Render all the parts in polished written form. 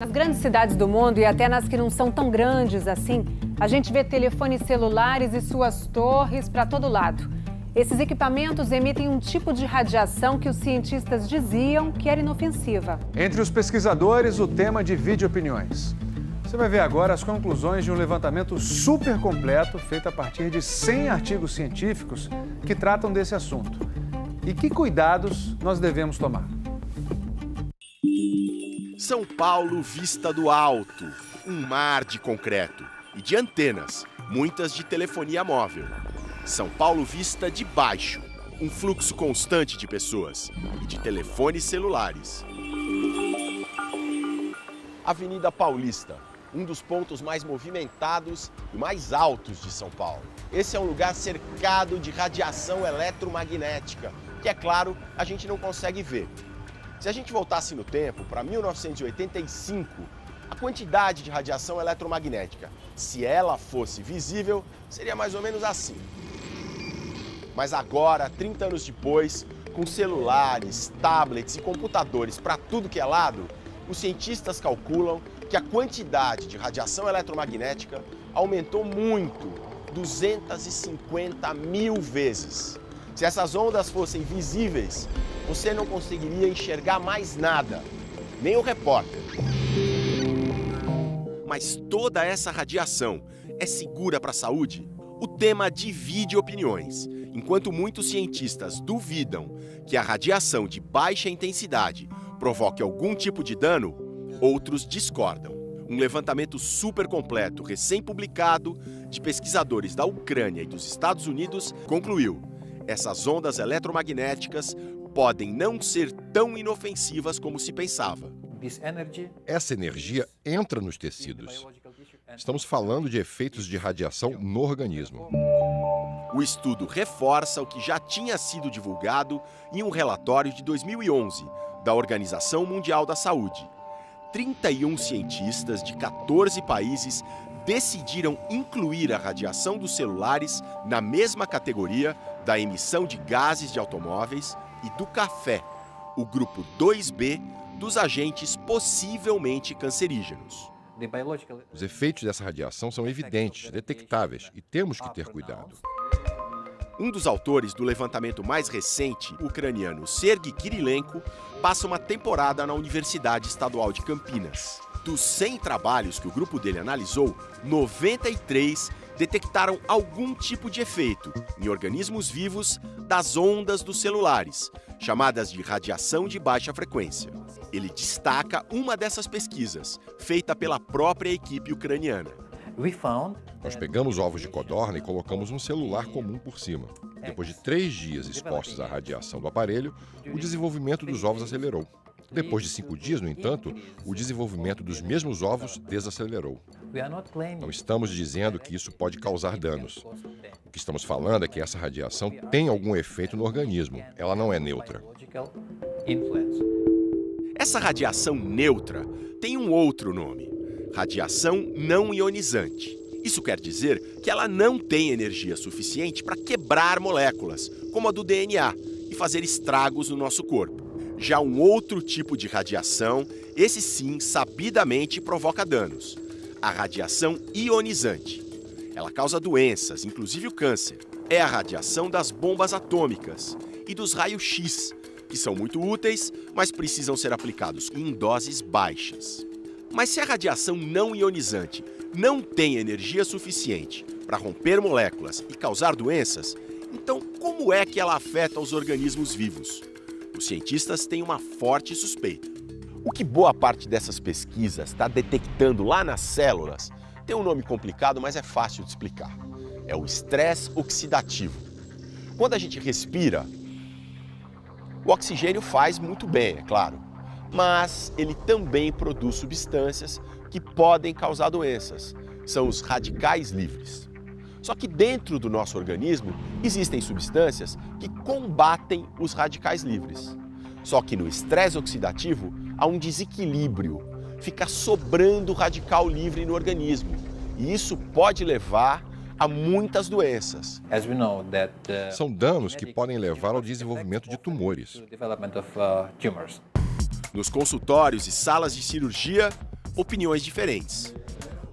Nas grandes cidades do mundo e até nas que não são tão grandes assim, a gente vê telefones celulares e suas torres para todo lado. Esses equipamentos emitem um tipo de radiação que os cientistas diziam que era inofensiva. Entre os pesquisadores, o tema divide opiniões. Você vai ver agora as conclusões de um levantamento super completo feito a partir de 100 artigos científicos que tratam desse assunto. E que cuidados nós devemos tomar? São Paulo vista do alto, um mar de concreto e de antenas, muitas de telefonia móvel. São Paulo vista de baixo, um fluxo constante de pessoas e de telefones celulares. Avenida Paulista, um dos pontos mais movimentados e mais altos de São Paulo. Esse é um lugar cercado de radiação eletromagnética, que, é claro, a gente não consegue ver. Se a gente voltasse no tempo, para 1985, a quantidade de radiação eletromagnética, se ela fosse visível, seria mais ou menos assim. Mas agora, 30 anos depois, com celulares, tablets e computadores para tudo que é lado, os cientistas calculam que a quantidade de radiação eletromagnética aumentou muito, 250 mil vezes. Se essas ondas fossem visíveis, você não conseguiria enxergar mais nada, nem o repórter. Mas toda essa radiação é segura para a saúde? O tema divide opiniões. Enquanto muitos cientistas duvidam que a radiação de baixa intensidade provoque algum tipo de dano, outros discordam. Um levantamento super completo, recém-publicado, de pesquisadores da Ucrânia e dos Estados Unidos, concluiu: essas ondas eletromagnéticas podem não ser tão inofensivas como se pensava. Essa energia entra nos tecidos. Estamos falando de efeitos de radiação no organismo. O estudo reforça o que já tinha sido divulgado em um relatório de 2011 da Organização Mundial da Saúde. 31 cientistas de 14 países decidiram incluir a radiação dos celulares na mesma categoria da emissão de gases de automóveis e do café, o grupo 2B dos agentes possivelmente cancerígenos. Os efeitos dessa radiação são evidentes, detectáveis e temos que ter cuidado. Um dos autores do levantamento mais recente, o ucraniano Sergei Kirilenko, passa uma temporada na Universidade Estadual de Campinas. Dos 100 trabalhos que o grupo dele analisou, 93 detectaram algum tipo de efeito em organismos vivos das ondas dos celulares, chamadas de radiação de baixa frequência. Ele destaca uma dessas pesquisas, feita pela própria equipe ucraniana. Nós pegamos ovos de codorna e colocamos um celular comum por cima. Depois de 3 dias expostos à radiação do aparelho, o desenvolvimento dos ovos acelerou. Depois de 5 dias, no entanto, o desenvolvimento dos mesmos ovos desacelerou. Não estamos dizendo que isso pode causar danos. O que estamos falando é que essa radiação tem algum efeito no organismo. Ela não é neutra. Essa radiação neutra tem um outro nome: radiação não ionizante. Isso quer dizer que ela não tem energia suficiente para quebrar moléculas, como a do DNA, e fazer estragos no nosso corpo. Já um outro tipo de radiação, esse sim, sabidamente provoca danos: a radiação ionizante. Ela causa doenças, inclusive o câncer. É a radiação das bombas atômicas e dos raios-x, que são muito úteis, mas precisam ser aplicados em doses baixas. Mas se a radiação não ionizante não tem energia suficiente para romper moléculas e causar doenças, então como é que ela afeta os organismos vivos? Os cientistas têm uma forte suspeita. O que boa parte dessas pesquisas está detectando lá nas células tem um nome complicado, mas é fácil de explicar. É o estresse oxidativo. Quando a gente respira, o oxigênio faz muito bem, é claro, mas ele também produz substâncias que podem causar doenças. São os radicais livres. Só que dentro do nosso organismo existem substâncias que combatem os radicais livres. Só que no estresse oxidativo há um desequilíbrio, fica sobrando radical livre no organismo. E isso pode levar a muitas doenças. São danos que podem levar ao desenvolvimento de tumores. Nos consultórios e salas de cirurgia, opiniões diferentes.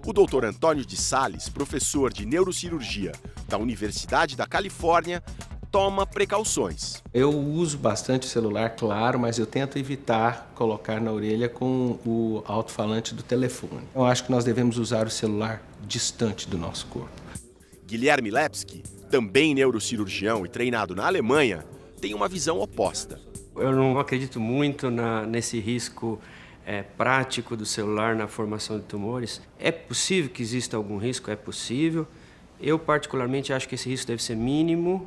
O Dr. Antônio de Sales, professor de neurocirurgia da Universidade da Califórnia, toma precauções. Eu uso bastante o celular, claro, mas eu tento evitar colocar na orelha com o alto-falante do telefone. Eu acho que nós devemos usar o celular distante do nosso corpo. Guilherme Lepsky, também neurocirurgião e treinado na Alemanha, tem uma visão oposta. Eu não acredito muito nesse risco prático do celular na formação de tumores. É possível que exista algum risco? É possível. Eu, particularmente, acho que esse risco deve ser mínimo,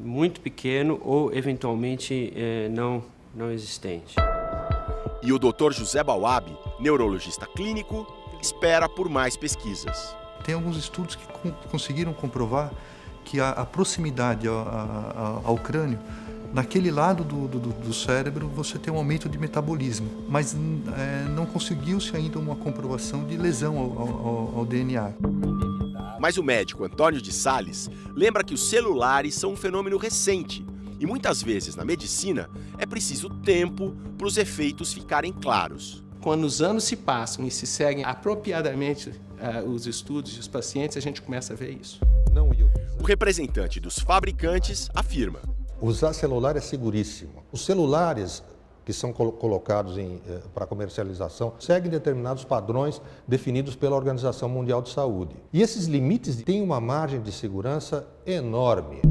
muito pequeno ou, eventualmente, não existente. E o Dr. José Bauab, neurologista clínico, espera por mais pesquisas. Tem alguns estudos que conseguiram comprovar que a proximidade ao crânio, naquele lado do cérebro, você tem um aumento de metabolismo, mas não conseguiu-se ainda uma comprovação de lesão ao DNA. Mas o médico Antônio de Sales lembra que os celulares são um fenômeno recente e muitas vezes na medicina é preciso tempo para os efeitos ficarem claros. Quando os anos se passam e se seguem apropriadamente os estudos e os pacientes, a gente começa a ver isso. O representante dos fabricantes afirma: usar celular é seguríssimo. Os celulares que são colocados para comercialização seguem determinados padrões definidos pela Organização Mundial de Saúde. E esses limites têm uma margem de segurança enorme.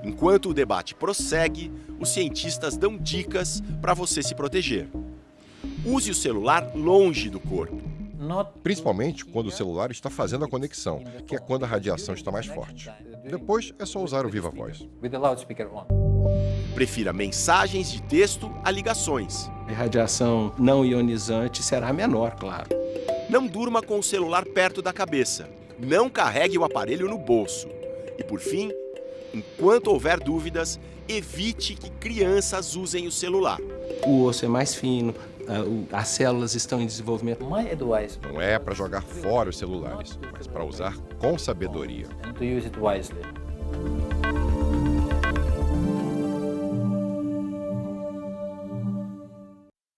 Enquanto o debate prossegue, os cientistas dão dicas para você se proteger. Use o celular longe do corpo. Principalmente quando o celular está fazendo a conexão, que é quando a radiação está mais forte. Depois é só usar o Viva Voz. Prefira mensagens de texto a ligações. A radiação não ionizante será menor, claro. Não durma com o celular perto da cabeça. Não carregue o aparelho no bolso. E por fim, enquanto houver dúvidas, evite que crianças usem o celular. O osso é mais fino, as células estão em desenvolvimento. Não é para jogar fora os celulares, mas para usar com sabedoria.